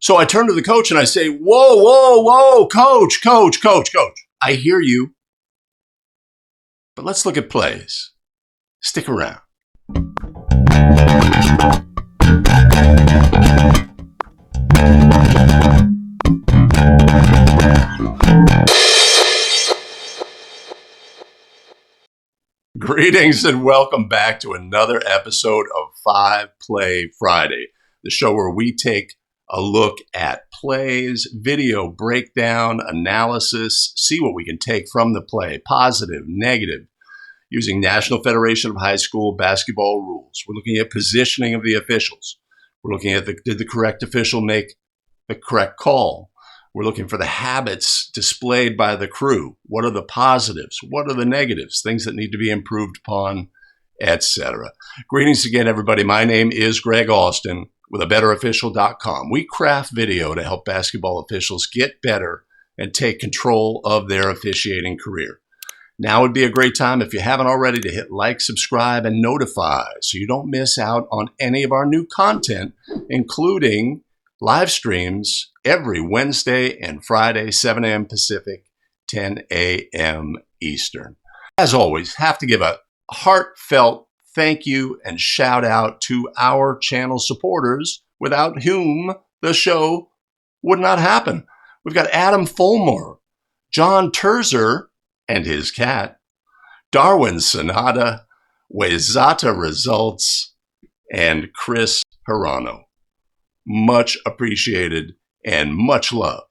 So I turn to the coach and I say, whoa, whoa, whoa, coach. I hear you. But let's look at plays. Stick around. Greetings and welcome back to another episode of 5 Play Friday, the show where we take a look at plays, video breakdown, analysis, see what we can take from the play, positive, negative, using National Federation of High School basketball rules. We're looking at positioning of the officials. We're looking at did the correct official make the correct call? We're looking for the habits displayed by the crew. What are the positives? What are the negatives? Things that need to be improved upon, etc. Greetings again, everybody. My name is Greg Austin with abetterofficial.com. We craft video to help basketball officials get better and take control of their officiating career. Now would be a great time, if you haven't already, to hit like, subscribe, and notify so you don't miss out on any of our new content, including live streams every Wednesday and Friday, 7 a.m. Pacific, 10 a.m. Eastern. As always, have to give a heartfelt thank you and shout out to our channel supporters, without whom the show would not happen. We've got Adam Fulmore, John Turzer and his cat, Darwin Sanada, Wezata Results, and Chris Hirano. Much appreciated and much love.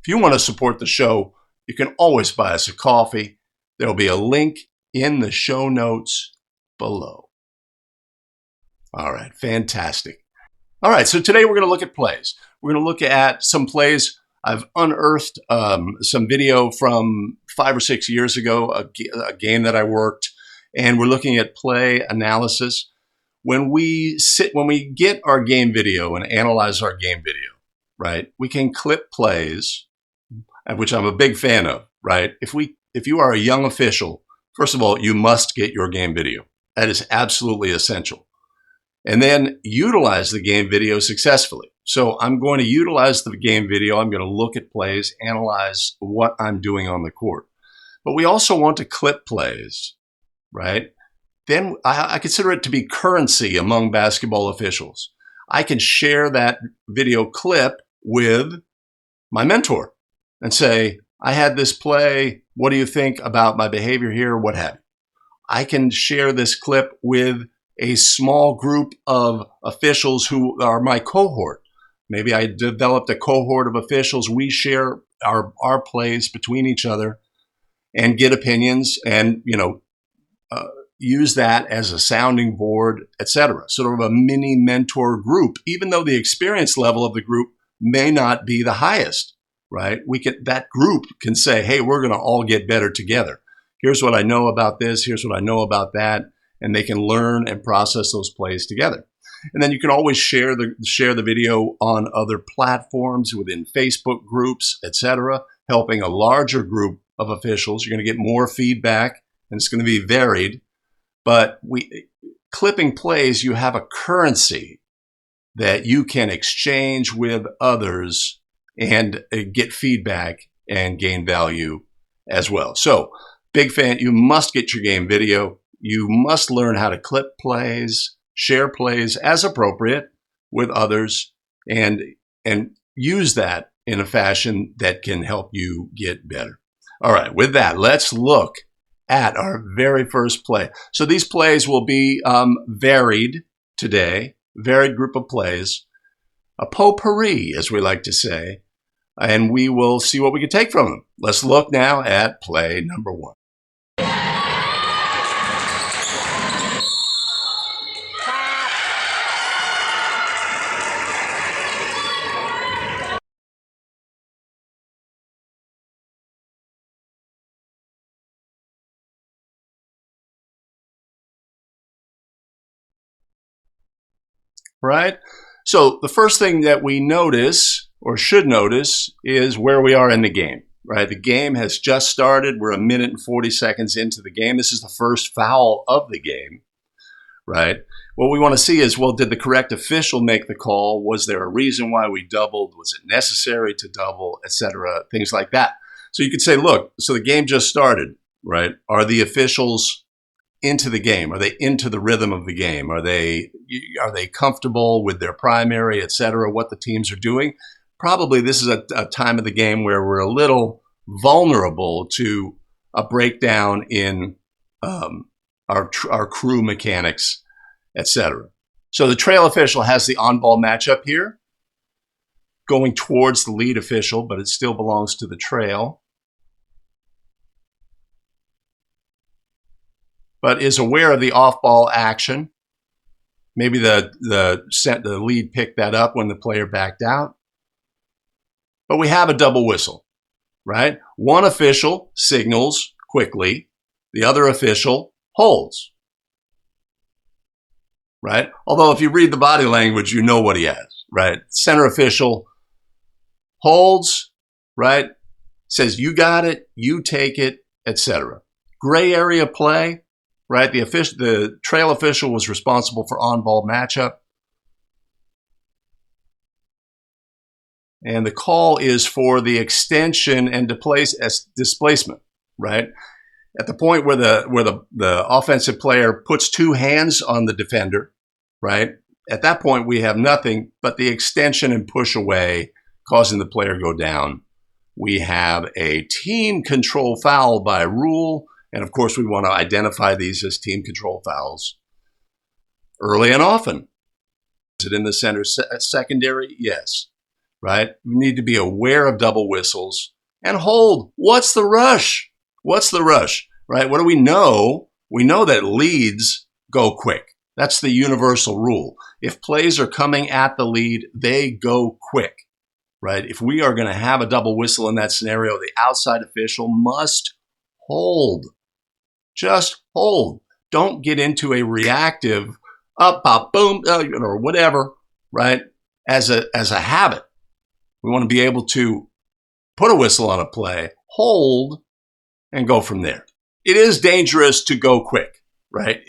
If you want to support the show, you can always buy us a coffee. There'll be a link in the show notes below. All right, fantastic. All right, so today we're going to look at plays. We're going to look at some plays. I've unearthed some video from 5 or 6 years ago, a game that I worked, and we're looking at play analysis. When we get our game video and analyze our game video, right, we can clip plays, which I'm a big fan of, right? If you are a young official, first of all, you must get your game video. That is absolutely essential. And then utilize the game video successfully. So I'm going to utilize the game video. I'm going to look at plays, analyze what I'm doing on the court. But we also want to clip plays, right? Then I consider it to be currency among basketball officials. I can share that video clip with my mentor and say, I had this play. What do you think about my behavior here? What have you? I can share this clip with a small group of officials who are my cohort. Maybe I developed a cohort of officials. We share our plays between each other and get opinions and, use that as a sounding board, etc. Sort of a mini mentor group, even though the experience level of the group may not be the highest, right? That group can say, hey, we're going to all get better together. Here's what I know about this. Here's what I know about that. And they can learn and process those plays together. And then you can always share the video on other platforms within Facebook groups, etc., helping a larger group of officials. You're going to get more feedback, and it's going to be varied. But clipping plays, you have a currency that you can exchange with others and get feedback and gain value as well. So, big fan. You must get your game video. You must learn how to clip plays, share plays as appropriate with others, and use that in a fashion that can help you get better. All right, with that, let's look at our very first play. So these plays will be varied today, varied group of plays, a potpourri, as we like to say, and we will see what we can take from them. Let's look now at play number 1. Right? So the first thing that we notice, or should notice, is where we are in the game, right? The game has just started. We're 1 minute and 40 seconds into the game. This is the first foul of the game, right? What we want to see is, well, did the correct official make the call? Was there a reason why we doubled? Was it necessary to double, etc.? Things like that. So you could say, look, so the game just started, right? Are the officials into the game? Are they into the rhythm of the game? Are they comfortable with their primary, etc.? What the teams are doing? Probably this is a time of the game where we're a little vulnerable to a breakdown in our crew mechanics, etc. So the trail official has the on-ball matchup here, going towards the lead official, but it still belongs to the trail. But is aware of the off-ball action. Maybe the lead picked that up when the player backed out. But we have a double whistle, right? One official signals quickly. The other official holds, right? Although if you read the body language, you know what he has, right? Center official holds, right? Says, you got it, you take it, etc. Gray area play, right? The trail official was responsible for on-ball matchup. And the call is for the extension and displacement, right? At the point where the offensive player puts two hands on the defender, right? At that point, we have nothing but the extension and push away, causing the player go down. We have a team control foul by rule. And of course, we want to identify these as team control fouls early and often. Is it in the center secondary? Yes. Right? We need to be aware of double whistles and hold. What's the rush? What's the rush? Right? What do we know? We know that leads go quick. That's the universal rule. If plays are coming at the lead, they go quick. Right? If we are going to have a double whistle in that scenario, the outside official must hold. Just hold. Don't get into a reactive up, pop, boom, or whatever, right? As a habit. We want to be able to put a whistle on a play, hold, and go from there. It is dangerous to go quick, right?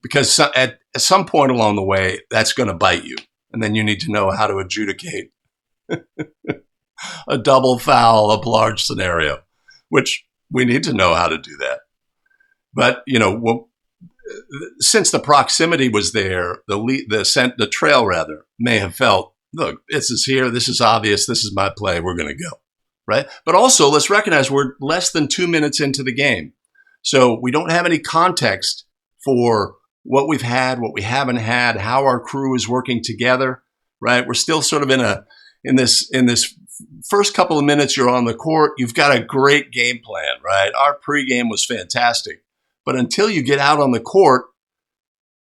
Because at some point along the way, that's going to bite you. And then you need to know how to adjudicate a double foul of large scenario, which we need to know how to do that. But, since the proximity was there, the trail may have felt, look, this is here, this is obvious, this is my play, we're going to go, right? But also, let's recognize we're less than 2 minutes into the game. So we don't have any context for what we've had, what we haven't had, how our crew is working together, right? We're still sort of in this first couple of minutes you're on the court, you've got a great game plan, right? Our pregame was fantastic. But until you get out on the court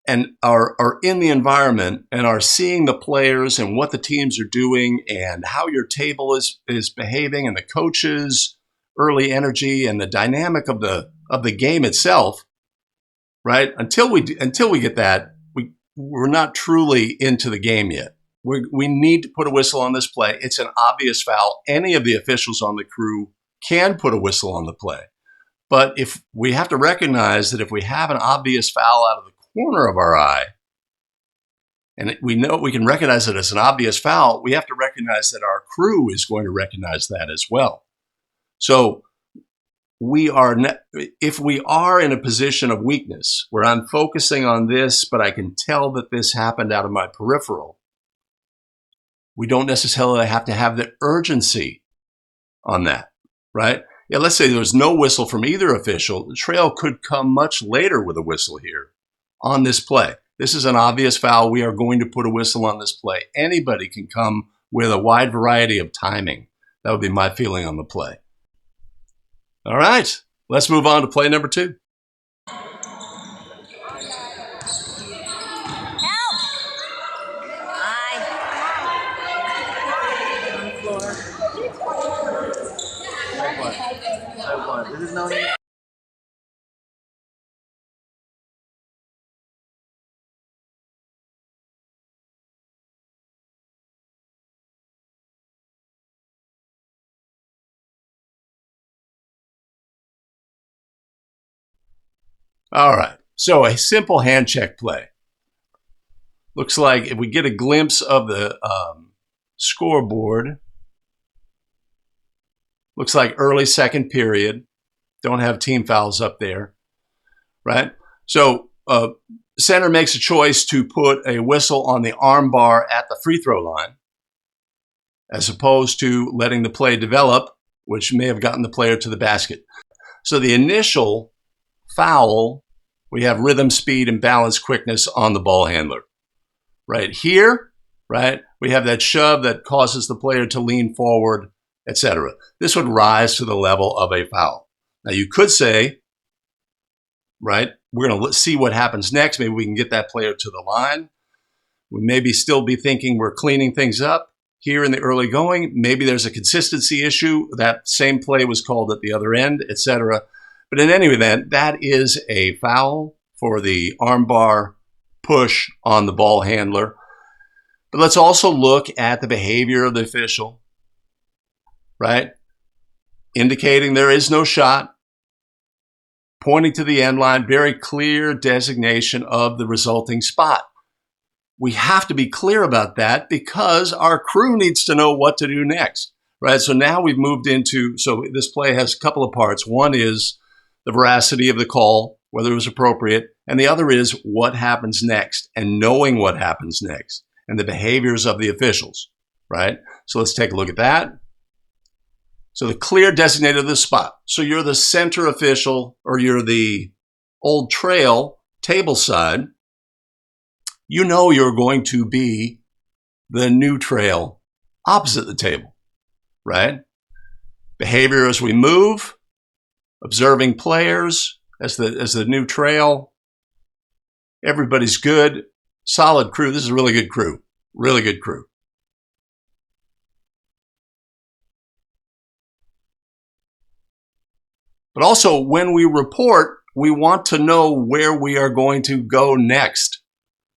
and are in the environment and are seeing the players and what the teams are doing and how your table is behaving and the coaches' early energy and the dynamic of the game itself, right? Until we get that, we're not truly into the game yet. We need to put a whistle on this play. It's an obvious foul. Any of the officials on the crew can put a whistle on the play. But if we have to recognize that if we have an obvious foul out of the corner of our eye, and we know we can recognize it as an obvious foul, we have to recognize that our crew is going to recognize that as well. So if we are in a position of weakness where I'm focusing on this, but I can tell that this happened out of my peripheral, we don't necessarily have to have the urgency on that, right? Yeah, let's say there was no whistle from either official. The trail could come much later with a whistle here on this play. This is an obvious foul. We are going to put a whistle on this play. Anybody can come with a wide variety of timing. That would be my feeling on the play. All right, let's move on to play number 2. This is no need. All right, so a simple hand check play. Looks like if we get a glimpse of the scoreboard, looks like early second period. Don't have team fouls up there, right? So center makes a choice to put a whistle on the arm bar at the free throw line, as opposed to letting the play develop, which may have gotten the player to the basket. So the initial foul, we have rhythm, speed, and balance quickness on the ball handler. Right here, right, we have that shove that causes the player to lean forward, etc. This would rise to the level of a foul. Now you could say, right, we're going to see what happens next. Maybe we can get that player to the line. We maybe still be thinking we're cleaning things up here in the early going. Maybe there's a consistency issue. That same play was called at the other end, etc. But in any event, that is a foul for the armbar push on the ball handler. But let's also look at the behavior of the official, right? Indicating there is no shot, pointing to the end line, very clear designation of the resulting spot. We have to be clear about that because our crew needs to know what to do next, right? So now we've moved into, so this play has a couple of parts. One is the veracity of the call, whether it was appropriate, and the other is what happens next and knowing what happens next and the behaviors of the officials, right? So let's take a look at that. So the clear designated the spot. So you're the center official or you're the old trail table side. You know you're going to be the new trail opposite the table, right? Behavior as we move, observing players as the new trail. Everybody's good. Solid crew. This is a really good crew. Really good crew. But also when we report, we want to know where we are going to go next.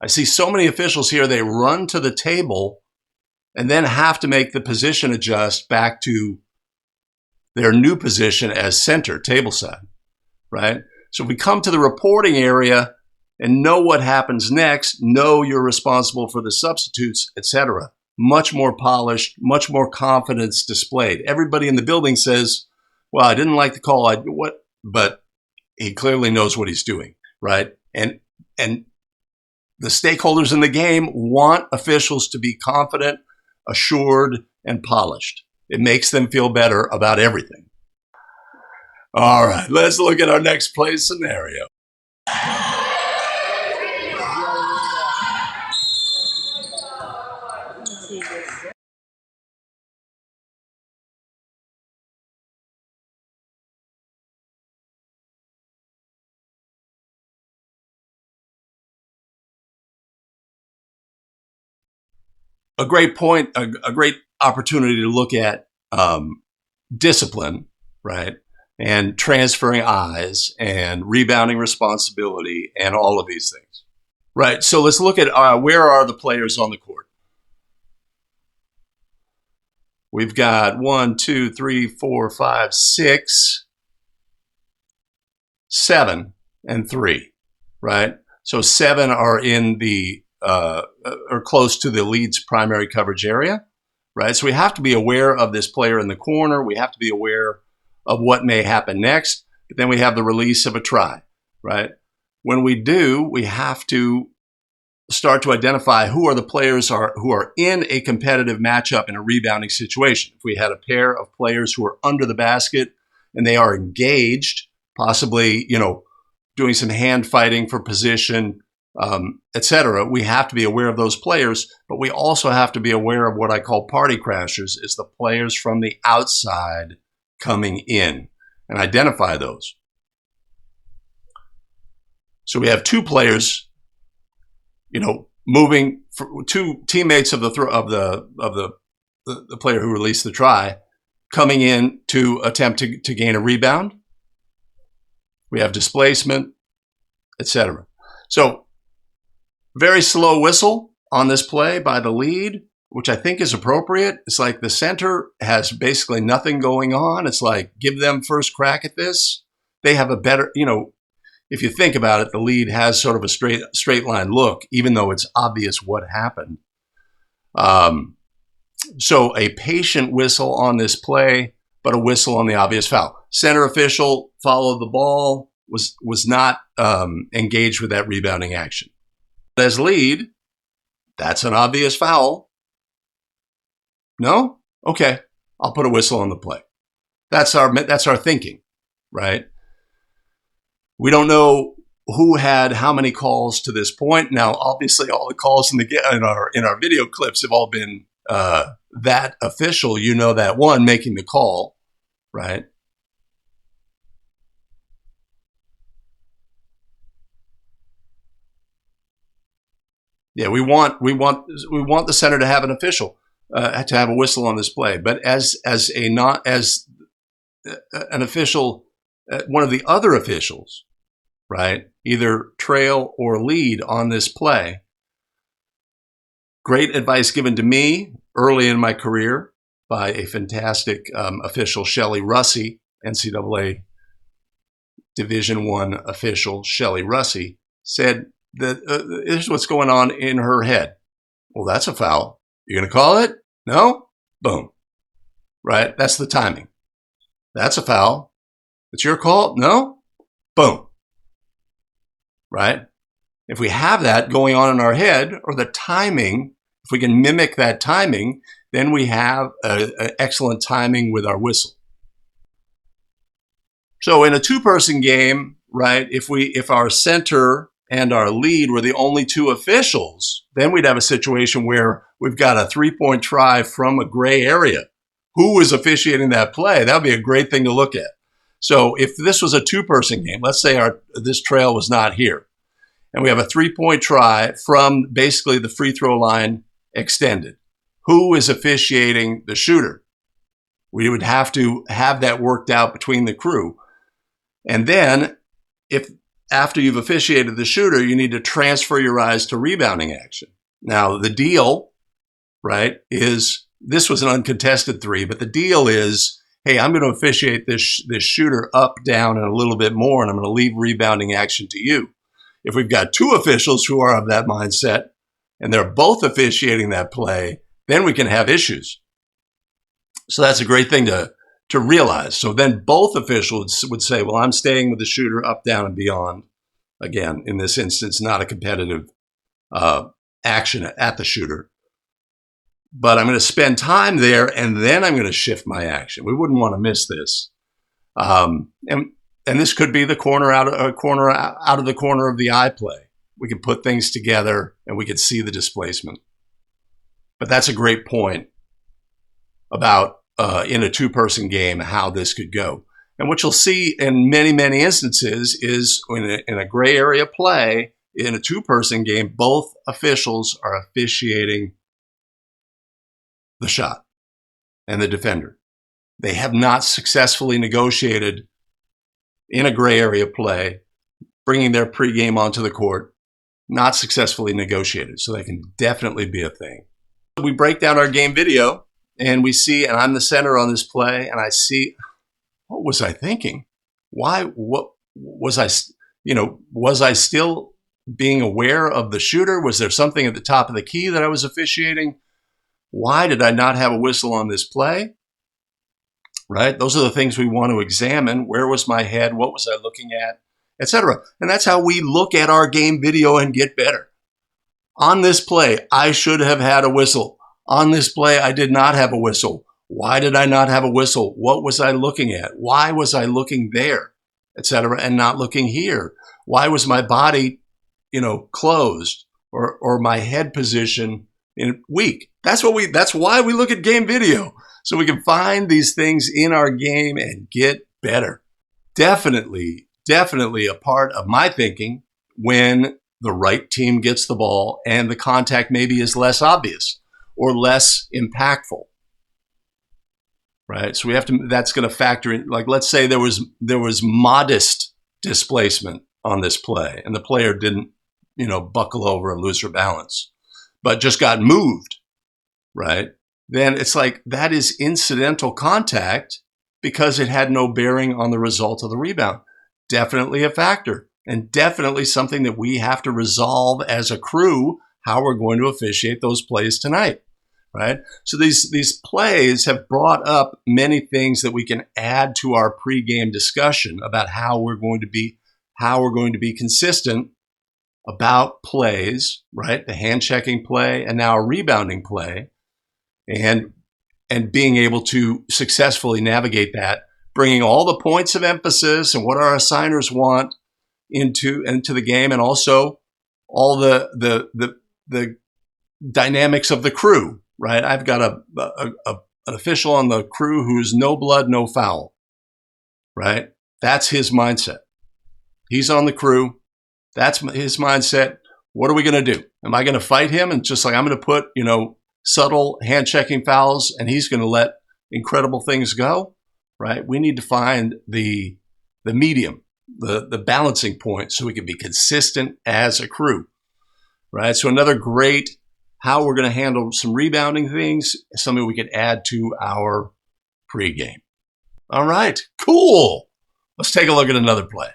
I see so many officials here, they run to the table and then have to make the position adjust back to their new position as center, table side, right? So if we come to the reporting area and know what happens next, know you're responsible for the substitutes, etc. Much more polished, much more confidence displayed. Everybody in the building says, well, I didn't like the call, but he clearly knows what he's doing, right? And the stakeholders in the game want officials to be confident, assured, and polished. It makes them feel better about everything. All right, let's look at our next play scenario. A great point, a great opportunity to look at discipline, right? And transferring eyes and rebounding responsibility and all of these things, right? So let's look at where are the players on the court. We've got 1, 2, 3, 4, 5, 6, 7, and 3, right? So 7 are in the or close to the lead's primary coverage area, right? So we have to be aware of this player in the corner. We have to be aware of what may happen next. But then we have the release of a try, right? When we do, we have to start to identify who are the players who are in a competitive matchup in a rebounding situation. If we had a pair of players who are under the basket and they are engaged, possibly, doing some hand fighting for position, etc., we have to be aware of those players, but we also have to be aware of what I call party crashers, is the players from the outside coming in, and identify those. So we have two players, moving, two teammates of the player who released the try, coming in to attempt to gain a rebound. We have displacement, etc. So very slow whistle on this play by the lead, which I think is appropriate. It's like the center has basically nothing going on. It's like, give them first crack at this. They have a better, if you think about it, the lead has sort of a straight line look, even though it's obvious what happened. So a patient whistle on this play, but a whistle on the obvious foul. Center official followed the ball, was not engaged with that rebounding action. As lead, that's an obvious foul. No? Okay, I'll put a whistle on the play. That's our thinking, right? We don't know who had how many calls to this point. Now, obviously, all the calls in our video clips have all been that official. You know, that one making the call, right? Yeah, we want the center to have an official, to have a whistle on this play. But as an official, one of the other officials, right, either trail or lead on this play. Great advice given to me early in my career by a fantastic official, Shelley Russey, NCAA Division I official, Shelley Russey, said that here's what's going on in her head. Well, that's a foul. You going to call it? No? Boom. Right? That's the timing. That's a foul. It's your call? No? Boom. Right? If we have that going on in our head, or the timing, if we can mimic that timing, then we have an excellent timing with our whistle. So in a two-person game, right, if our center and our lead were the only two officials, then we'd have a situation where we've got a three-point try from a gray area. Who is officiating that play? That would be a great thing to look at. So if this was a two-person game, let's say this trail was not here, and we have a three-point try from basically the free throw line extended. Who is officiating the shooter? We would have to have that worked out between the crew. And then, if after you've officiated the shooter, you need to transfer your eyes to rebounding action. Now, the deal, right, is this was an uncontested three, but the deal is, hey, I'm going to officiate this shooter up, down, and a little bit more, and I'm going to leave rebounding action to you. If we've got two officials who are of that mindset, and they're both officiating that play, then we can have issues. So that's a great thing to realize. So then both officials would say, well, I'm staying with the shooter up, down, and beyond. Again, in this instance, not a competitive action at the shooter. But I'm going to spend time there, and then I'm going to shift my action. We wouldn't want to miss this. And this could be the corner out of the corner of the eye play. We can put things together, and we can see the displacement. But that's a great point about in a two-person game how this could go. And what you'll see in many, many instances is in a gray area play, in a two-person game, both officials are officiating the shot and the defender. They have not successfully negotiated in a gray area play, bringing their pregame onto the court, not successfully negotiated. So that can definitely be a thing. We break down our game video, and we see, and I'm the center on this play, and I see, what was I thinking? What was I, was I still being aware of the shooter? Was there something at the top of the key that I was officiating? Why did I not have a whistle on this play? Right? Those are the things we want to examine. Where was my head? What was I looking at? Etc. And that's how we look at our game video and get better. On this play, I should have had a whistle. On this play, I did not have a whistle. Why did I not have a whistle? What was I looking at? Why was I looking there? Etc. and not looking here? Why was my body, closed or my head position weak? That's why we look at game video. So we can find these things in our game and get better. Definitely a part of my thinking when the right team gets the ball and the contact maybe is less obvious or less impactful. Right? So that's going to factor in, like, let's say there was modest displacement on this play and the player didn't, buckle over and lose her balance, but just got moved, right? Then it's like that is incidental contact because it had no bearing on the result of the rebound. Definitely a factor. and definitely something that we have to resolve as a crew, how we're going to officiate those plays tonight, right? So these plays have brought up many things that we can add to our pregame discussion about how we're going to be consistent about plays, right? The hand checking play and now a rebounding play, and being able to successfully navigate that, bringing all the points of emphasis and what our assigners want into the game, and also all the dynamics of the crew, right? I've got an official on the crew who's no blood, no foul, right? That's his mindset. He's on the crew. That's his mindset. What are we going to do? Am I going to fight him and just like I'm going to put, subtle hand checking fouls and he's going to let incredible things go, right? We need to find the medium, the balancing point so we can be consistent as a crew, right? So another great how we're going to handle some rebounding things, something we could add to our pregame. All right, cool. Let's take a look at another play.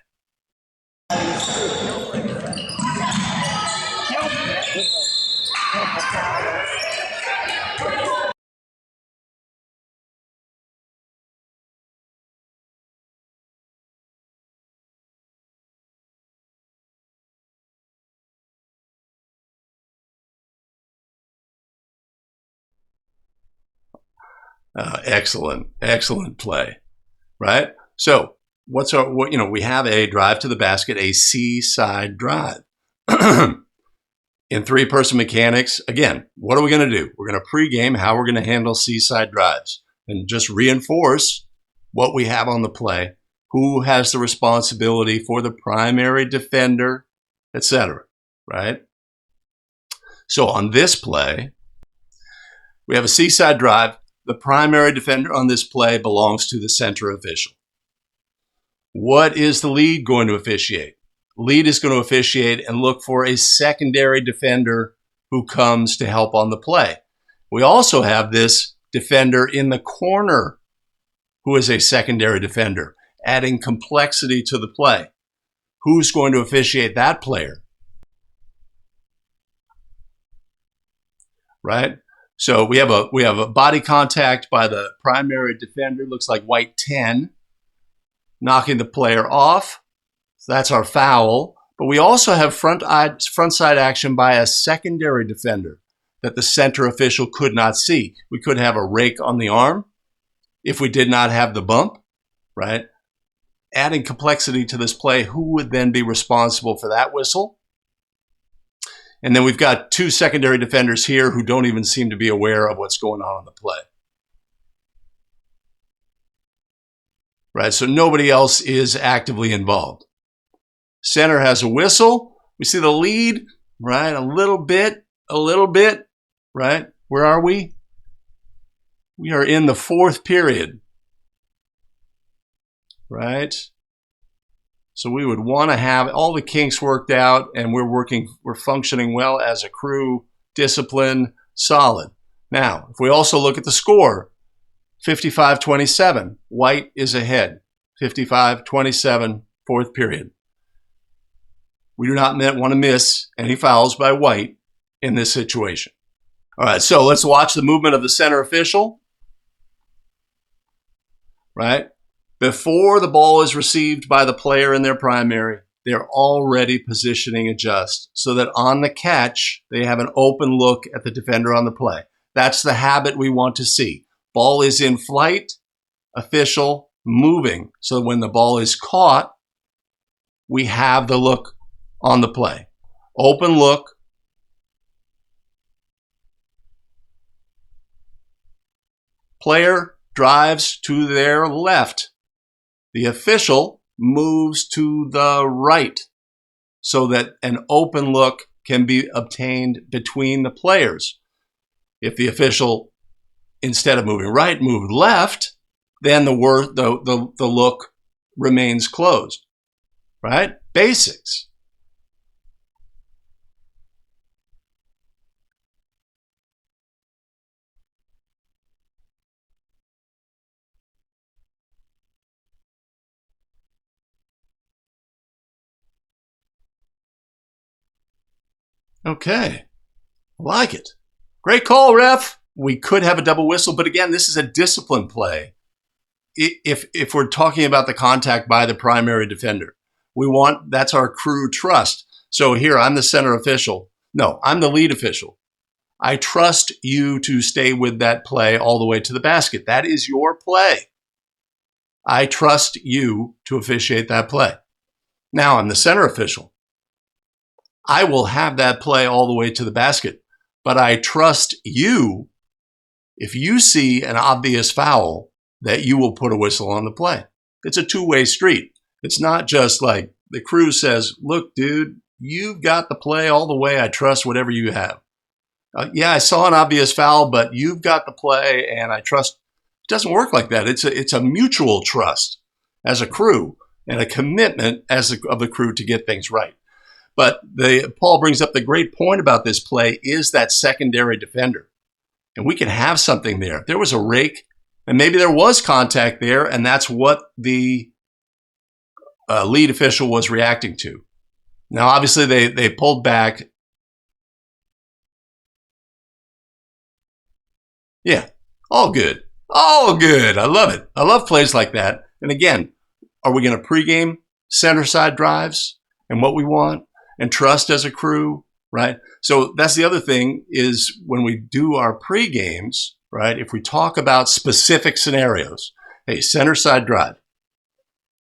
Excellent play, right? So we have a drive to the basket, a C-side drive. In three-person mechanics, again, what are we going to do? We're going to pregame how we're going to handle C-side drives and just reinforce what we have on the play, who has the responsibility for the primary defender, etc., right? So on this play, we have a C-side drive. The primary defender on this play belongs to the center official. What is the lead going to officiate? Lead is going to officiate and look for a secondary defender who comes to help on the play. We also have this defender in the corner who is a secondary defender, adding complexity to the play. Who's going to officiate that player? Right? So we have a body contact by the primary defender, looks like white 10, knocking the player off. So that's our foul. But we also have front side action by a secondary defender that the center official could not see. We could have a rake on the arm if we did not have the bump, right? Adding complexity to this play, who would then be responsible for that whistle? And then we've got two secondary defenders here who don't even seem to be aware of what's going on in the play. Right, so nobody else is actively involved. Center has a whistle. We see the lead, right? A little bit, right? Where are we? We are in the fourth period, right? So we would want to have all the kinks worked out, and we're functioning well as a crew, discipline, solid. Now, if we also look at the score, 55-27, white is ahead. 55-27, fourth period. We do not want to miss any fouls by white in this situation. All right, so let's watch the movement of the center official. Right? Before the ball is received by the player in their primary, they're already positioning adjust so that on the catch, they have an open look at the defender on the play. That's the habit we want to see. Ball is in flight, official moving. So when the ball is caught, we have the look on the play. Open look. Player drives to their left. The official moves to the right so that an open look can be obtained between the players. If the official, instead of moving right, moved left, then the look remains closed. Right? Basics. Okay. Like it. Great call, ref. We could have a double whistle, but again, this is a discipline play. If we're talking about the contact by the primary defender, that's our crew trust. So here, I'm the center official. No, I'm the lead official. I trust you to stay with that play all the way to the basket. That is your play. I trust you to officiate that play. Now I'm the center official. I will have that play all the way to the basket, but I trust you, if you see an obvious foul, that you will put a whistle on the play. It's a two-way street. It's not just like the crew says, look, dude, you've got the play all the way. I trust whatever you have. Yeah, I saw an obvious foul, but you've got the play and I trust. It doesn't work like that. It's a mutual trust as a crew and a commitment of the crew to get things right. But Paul brings up the great point about this play is that secondary defender. And we can have something there. There was a rake, and maybe there was contact there, and that's what the lead official was reacting to. Now, obviously, they pulled back. Yeah, all good. All good. I love it. I love plays like that. And again, are we going to pregame center side drives and what we want and trust as a crew, right? So that's the other thing is when we do our pregames, right? If we talk about specific scenarios, hey, center side drive.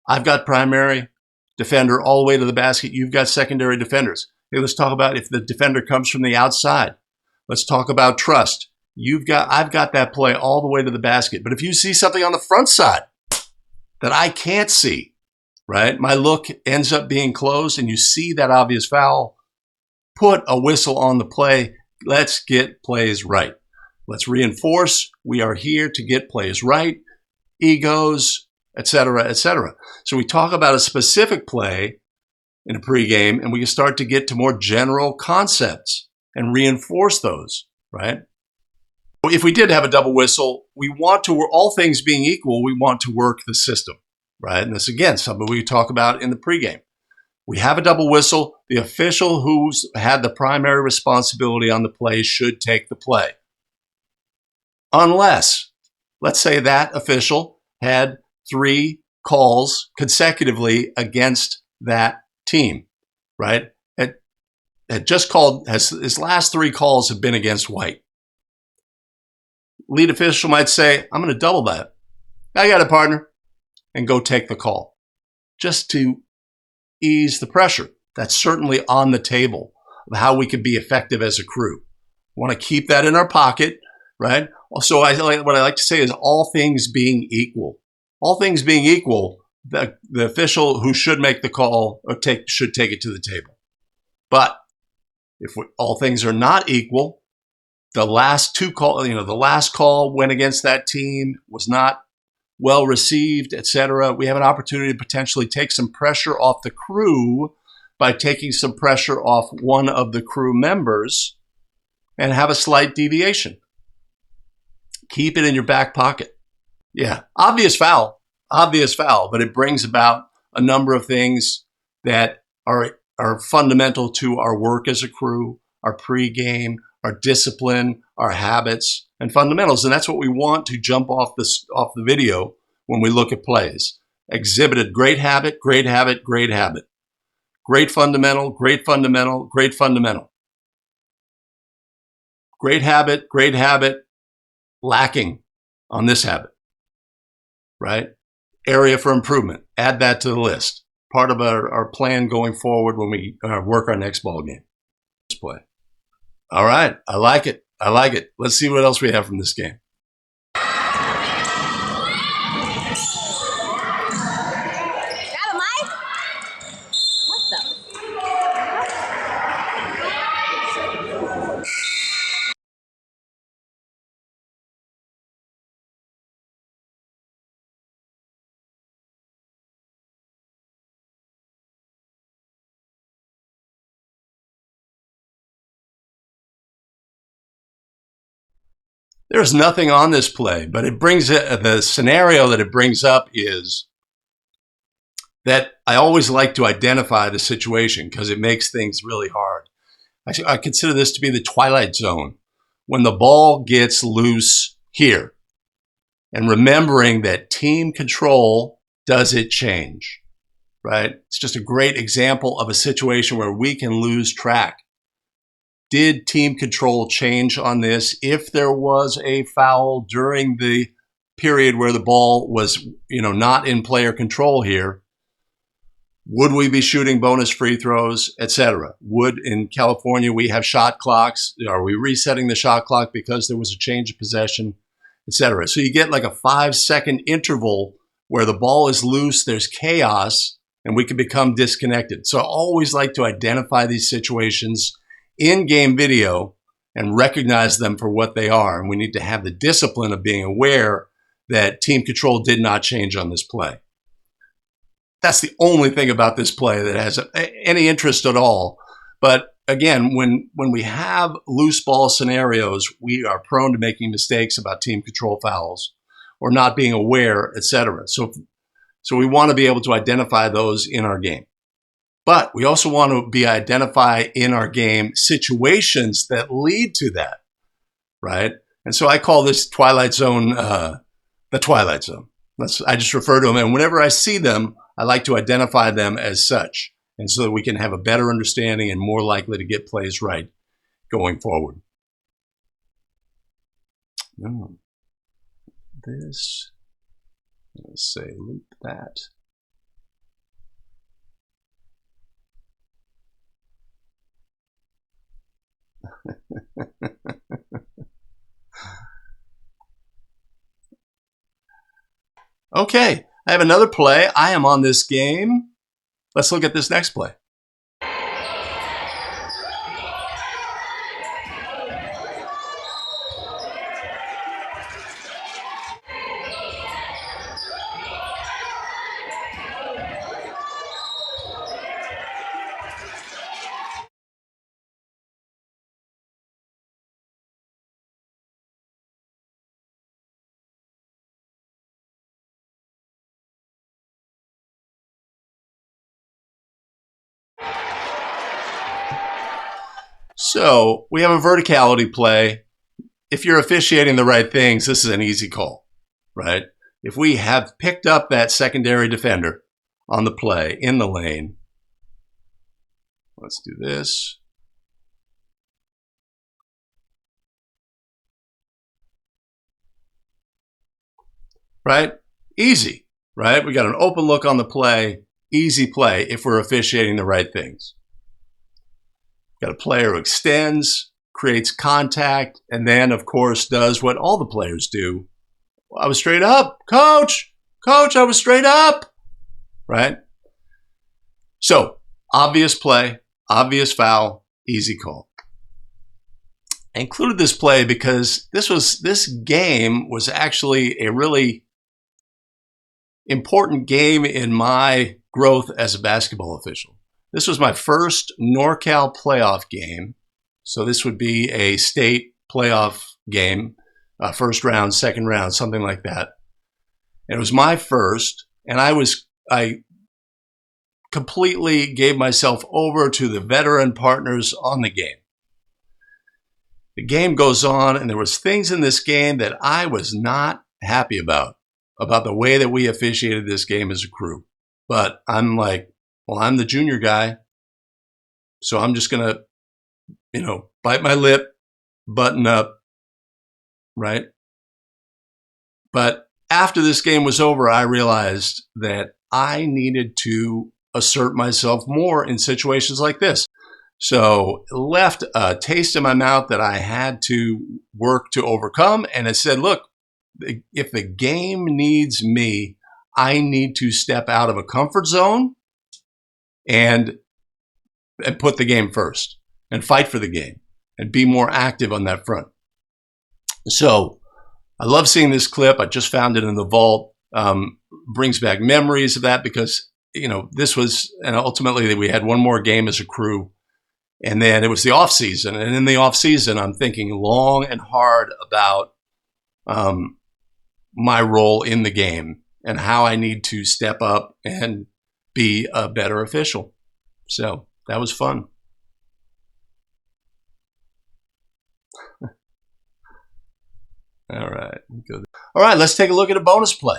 I've got primary defender all the way to the basket. You've got secondary defenders. Hey, let's talk about if the defender comes from the outside. Let's talk about trust. I've got that play all the way to the basket. But if you see something on the front side that I can't see, right? My look ends up being closed and you see that obvious foul, put a whistle on the play. Let's get plays right. Let's reinforce. We are here to get plays right, egos, etc., etc. So we talk about a specific play in a pregame and we can start to get to more general concepts and reinforce those, right? If we did have a double whistle, we want to, all things being equal, we want to work the system, right? And this, again, something we talk about in the pregame. We have a double whistle. The official who's had the primary responsibility on the play should take the play. Unless, let's say that official had 3 calls consecutively against that team, right? His last 3 calls have been against white. Lead official might say, I'm going to double that. I got it, partner. And go take the call. Just to ease the pressure. That's certainly on the table of how we can be effective as a crew. Want to keep that in our pocket, right? Also, what I like to say is all things being equal. All things being equal, the official who should make the call should take it to the table. But if all things are not equal, the last call went against that team, was not well received, etc. We have an opportunity to potentially take some pressure off the crew by taking some pressure off one of the crew members and have a slight deviation. Keep it in your back pocket. Yeah, obvious foul, but it brings about a number of things that are fundamental to our work as a crew, our pregame, our discipline, our habits, and fundamentals. And that's what we want to jump off the video when we look at plays. Exhibited great habit, great habit, great habit. Great fundamental, great fundamental, great fundamental. Great habit, lacking on this habit, right? Area for improvement. Add that to the list. Part of our plan going forward when we work our next ball game. Let's play. All right. I like it. Let's see what else we have from this game. Got a mic? What the? There's nothing on this play, but the scenario that it brings up is that I always like to identify the situation because it makes things really hard. I consider this to be the Twilight Zone, when the ball gets loose here. And remembering that team control, does it change, right? It's just a great example of a situation where we can lose track. Did team control change on this? If there was a foul during the period where the ball was, not in player control here, would we be shooting bonus free throws, etc.? In California, we have shot clocks. Are we resetting the shot clock because there was a change of possession, etc.? So you get like a 5-second interval where the ball is loose, there's chaos, and we can become disconnected. So I always like to identify these situations in game video and recognize them for what they are. And we need to have the discipline of being aware that team control did not change on this play. That's the only thing about this play that has any interest at all. But again, when we have loose ball scenarios, we are prone to making mistakes about team control fouls or not being aware, etc. So we want to be able to identify those in our game. But we also want to identify in our game situations that lead to that, right? And so I call this Twilight Zone the Twilight Zone. I just refer to them, and whenever I see them, I like to identify them as such, and so that we can have a better understanding and more likely to get plays right going forward. This, let's say, loop that. Okay, I have another play. I am on this game. Let's look at this next play. So we have a verticality play. If you're officiating the right things, this is an easy call, right? If we have picked up that secondary defender on the play in the lane, let's do this. Right? Easy, right? We got an open look on the play, easy play if we're officiating the right things. Got a player who extends, creates contact, and then, of course, does what all the players do. I was straight up. Coach, I was straight up. Right? So, obvious play, obvious foul, easy call. I included this play because this game was actually a really important game in my growth as a basketball official. This was my first NorCal playoff game. So this would be a state playoff game, first round, second round, something like that. And it was my first, and I completely gave myself over to the veteran partners on the game. The game goes on, and there was things in this game that I was not happy about the way that we officiated this game as a crew. But I'm like, well, I'm the junior guy, so I'm just going to, bite my lip, button up, right? But after this game was over, I realized that I needed to assert myself more in situations like this. So it left a taste in my mouth that I had to work to overcome. And it said, look, if the game needs me, I need to step out of a comfort zone and put the game first and fight for the game and be more active on that front. So I love seeing this clip. I just found it in the vault. Brings back memories of that because, this was, and ultimately we had one more game as a crew. And then it was the off season. And in the off season, I'm thinking long and hard about my role in the game and how I need to step up and be a better official. So that was fun. All right. Good. All right, let's take a look at a bonus play.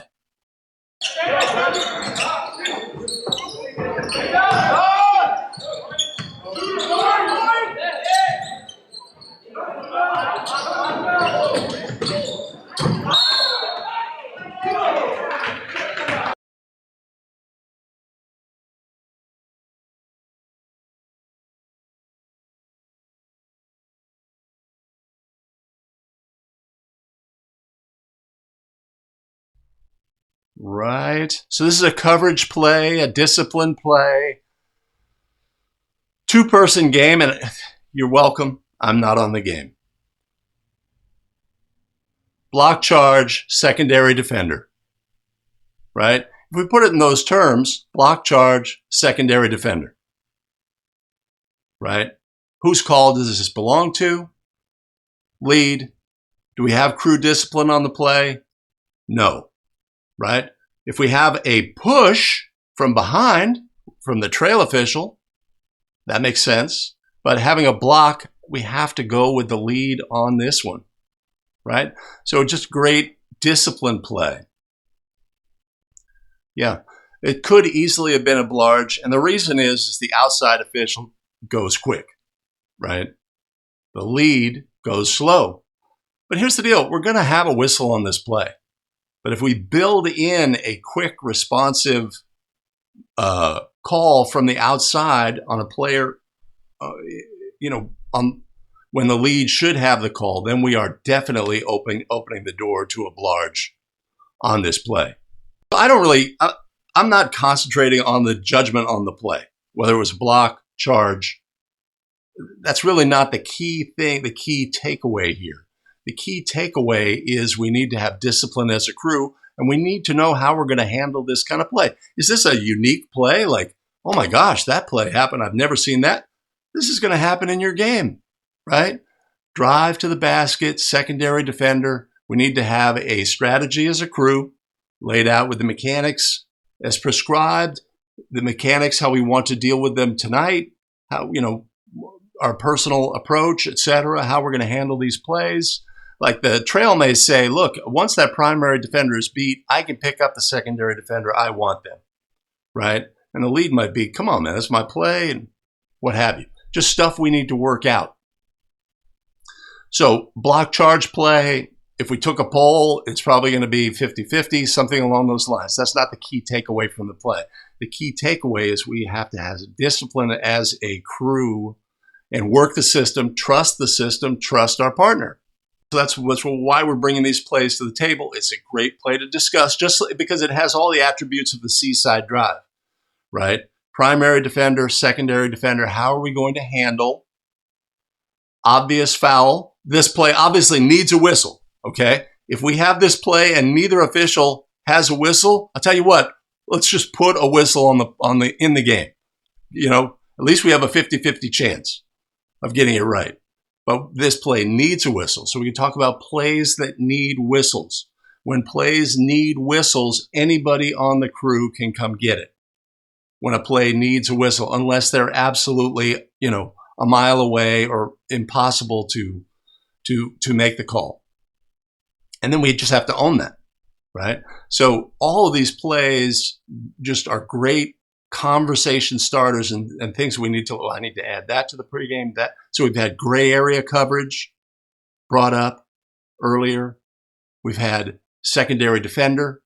Right. So this is a coverage play, a discipline play, two-person game, and you're welcome. I'm not on the game. Block charge, secondary defender. Right? If we put it in those terms, block charge, secondary defender. Right? Whose call does this belong to? Lead. Do we have crew discipline on the play? No. Right? If we have a push from behind, from the trail official, that makes sense. But having a block, we have to go with the lead on this one. Right? So just great discipline play. Yeah, it could easily have been a blarge, and the reason is the outside official goes quick, right? The lead goes slow. But here's the deal. We're going to have a whistle on this play. But if we build in a quick, responsive call from the outside on a player, when the lead should have the call, then we are definitely opening the door to a blarge on this play. I'm not concentrating on the judgment on the play, whether it was block, charge. That's really not the key thing, the key takeaway here. The key takeaway is we need to have discipline as a crew, and we need to know how we're going to handle this kind of play. Is this a unique play? Like, oh my gosh, that play happened. I've never seen that. This is going to happen in your game, right? Drive to the basket, secondary defender. We need to have a strategy as a crew laid out with the mechanics as prescribed, the mechanics, how we want to deal with them tonight, how, our personal approach, etc., how we're going to handle these plays. Like the trail may say, look, once that primary defender is beat, I can pick up the secondary defender. I want them, right? And the lead might be, come on, man, that's my play, and what have you. Just stuff we need to work out. So block charge play, if we took a poll, it's probably going to be 50-50, something along those lines. That's not the key takeaway from the play. The key takeaway is we have to have discipline as a crew and work the system, trust our partner. So that's why we're bringing these plays to the table. It's a great play to discuss just because it has all the attributes of the seaside drive, right? Primary defender, secondary defender. How are we going to handle obvious foul? This play obviously needs a whistle. Okay, if we have this play and neither official has a whistle, I'll tell you what, let's just put a whistle in the game. At least we have a 50-50 chance of getting it right. But this play needs a whistle. So we can talk about plays that need whistles. When plays need whistles, anybody on the crew can come get it. When a play needs a whistle, unless they're absolutely, a mile away or impossible to make the call. And then we just have to own that, right? So all of these plays just are great conversation starters and things we need to, I need to add that to the pregame. So we've had gray area coverage brought up earlier. We've had secondary defender.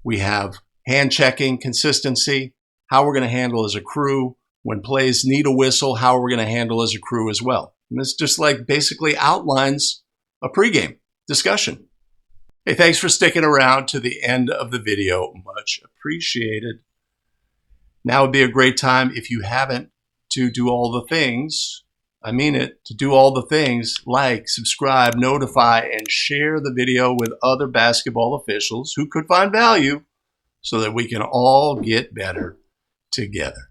We have hand checking, consistency, how we're going to handle as a crew. When plays need a whistle, how are we going to handle as a crew as well? And this just basically outlines a pregame discussion. Hey, thanks for sticking around to the end of the video. Much appreciated. Now would be a great time, if you haven't, to do all the things. I mean it, to do all the things like subscribe, notify, and share the video with other basketball officials who could find value so that we can all get better together.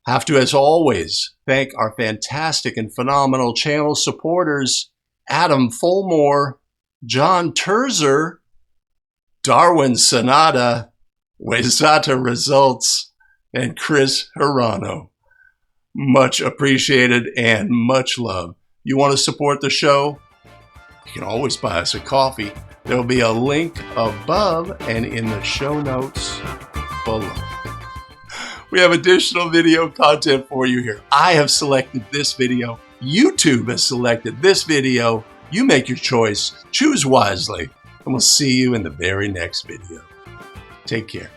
Have to, as always, thank our fantastic and phenomenal channel supporters, Adam Fulmore, John Turzer, Darwin Sanada, Wezata Results, and Chris Hirano. Much appreciated and much love. You want to support the show? You can always buy us a coffee. There will be a link above and in the show notes below. We have additional video content for you here. I have selected this video. YouTube has selected this video. You make your choice. Choose wisely. And we'll see you in the very next video. Take care.